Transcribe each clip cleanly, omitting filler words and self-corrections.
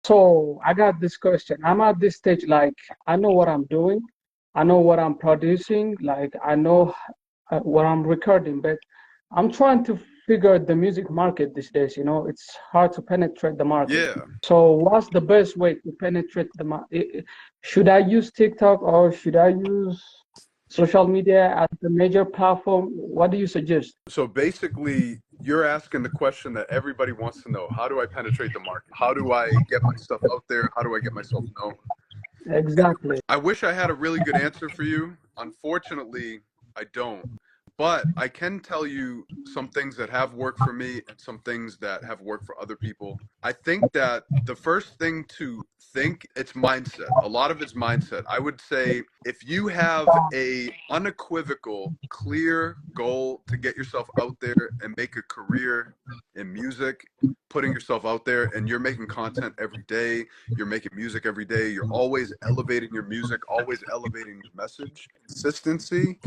So I got this question. I'm at this stage, like I know what I'm doing, I know what I'm producing, like I know what I'm recording, but I'm trying to figure the music market these days. It's hard to penetrate the market. Yeah. So what's the best way to penetrate the market? Should I use TikTok or should I use social media as the major platform? What do you suggest? So basically, you're asking the question that everybody wants to know. How do I penetrate the market? How do I get my stuff out there? How do I get myself known? And Exactly. I wish I had a really good answer for you. Unfortunately, I don't. But I can tell you some things that have worked for me and some things that have worked for other people. I think that the first thing to think, it's mindset. A lot of it's mindset. I would say if you have a unequivocal, clear goal to get yourself out there and make a career in music, putting yourself out there, and you're making content every day, you're making music every day, you're always elevating your music, always elevating your message. Consistency,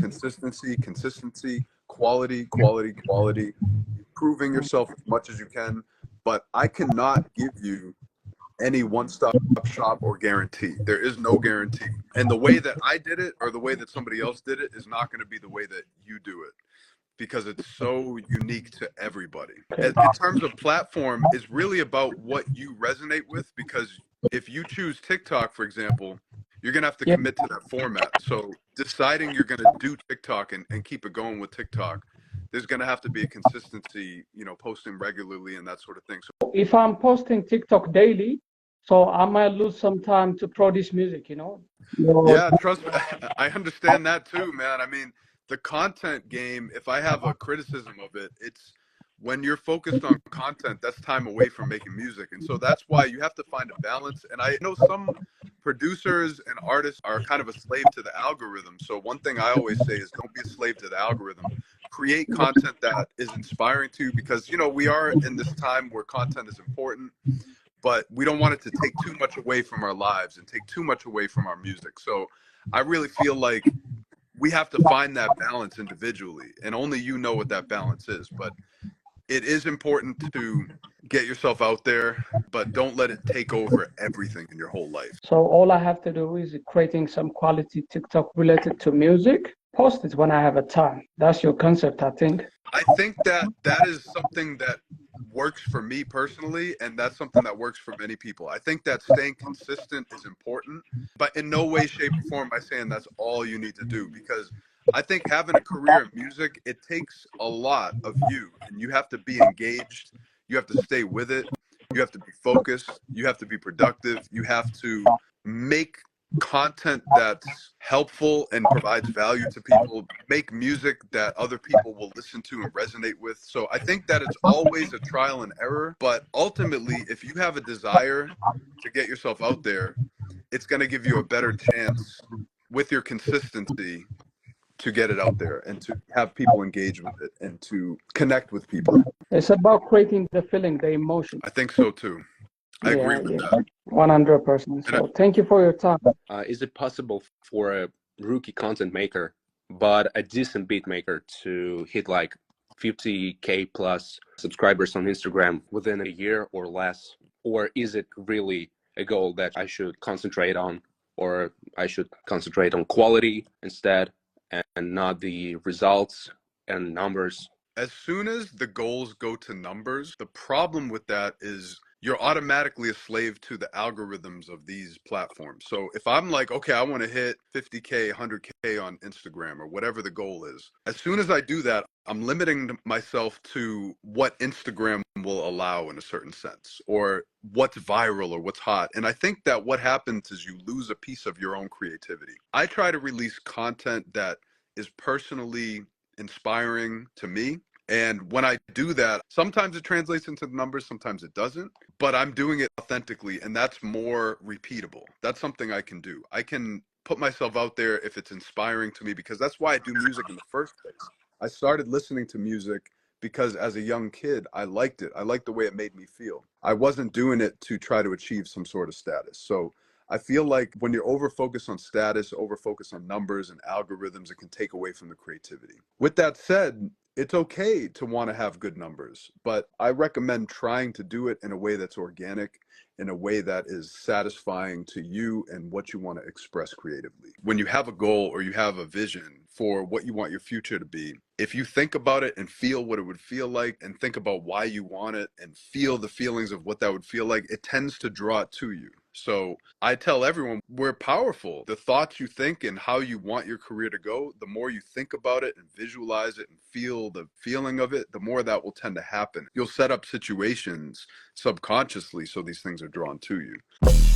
quality, improving yourself as much as you can. But I cannot give you any one-stop shop or guarantee. There is no guarantee. And the way that I did it or the way that somebody else did it is not going to be the way that you do it, because it's so unique to everybody. In terms of platform, it's really about what you resonate with, because if you choose TikTok, for example, you're going to have to Yeah. commit to that format. So deciding you're going to do TikTok and keep it going with TikTok, there's going to have to be a consistency, posting regularly and that sort of thing. So If I'm posting TikTok daily, so I might lose some time to produce music. yeah, trust me, I understand that too, man. I mean, the content game, if I have a criticism of it, it's when you're focused on content, that's time away from making music. And so that's why you have to find a balance. And I know some producers and artists are kind of a slave to the algorithm. So one thing I always say is don't be a slave to the algorithm. Create content that is inspiring to you, because, we are in this time where content is important, but we don't want it to take too much away from our lives and take too much away from our music. So I really feel like we have to find that balance individually, and only you know what that balance is. But it is important to get yourself out there, but don't let it take over everything in your whole life. So all I have to do is creating some quality TikTok related to music, post it when I have a time. That's your concept, I think. I think that that is something that works for me personally, and that's something that works for many people. I think that staying consistent is important, but in no way, shape, or form am I saying that's all you need to do, because I think having a career in music, it takes a lot of you, and you have to be engaged. You have to stay with it. You have to be focused. You have to be productive. You have to make content that's helpful and provides value to people, make music that other people will listen to and resonate with. So I think that it's always a trial and error, but ultimately, if you have a desire to get yourself out there, it's going to give you a better chance with your consistency to get it out there and to have people engage with it and to connect with people. It's about creating the feeling, the emotion. I think so too. I agree with that. 100%. So thank you for your time. Is it possible for a rookie content maker, but a decent beat maker, to hit like 50K plus subscribers on Instagram within a year or less? Or is it really a goal that I should concentrate on, or I should concentrate on quality instead and not the results and numbers? As soon as the goals go to numbers, the problem with that is you're automatically a slave to the algorithms of these platforms. So if I'm like, okay, I want to hit 50K, 100K on Instagram or whatever the goal is, as soon as I do that, I'm limiting myself to what Instagram will allow in a certain sense, or what's viral or what's hot. And I think that what happens is you lose a piece of your own creativity. I try to release content that is personally inspiring to me. And when I do that, sometimes it translates into the numbers, sometimes it doesn't, but I'm doing it authentically, and that's more repeatable. That's something I can do. I can put myself out there if it's inspiring to me, because that's why I do music in the first place. I started listening to music because as a young kid, I liked it. I liked the way it made me feel. I wasn't doing it to try to achieve some sort of status. So I feel like when you're over focused on status, over focused on numbers and algorithms, it can take away from the creativity. With that said, it's okay to want to have good numbers, but I recommend trying to do it in a way that's organic, in a way that is satisfying to you and what you want to express creatively. When you have a goal or you have a vision for what you want your future to be, if you think about it and feel what it would feel like and think about why you want it and feel the feelings of what that would feel like, it tends to draw it to you. So I tell everyone, we're powerful. The thoughts you think and how you want your career to go, the more you think about it and visualize it and feel the feeling of it, the more that will tend to happen. You'll set up situations subconsciously so these things are drawn to you.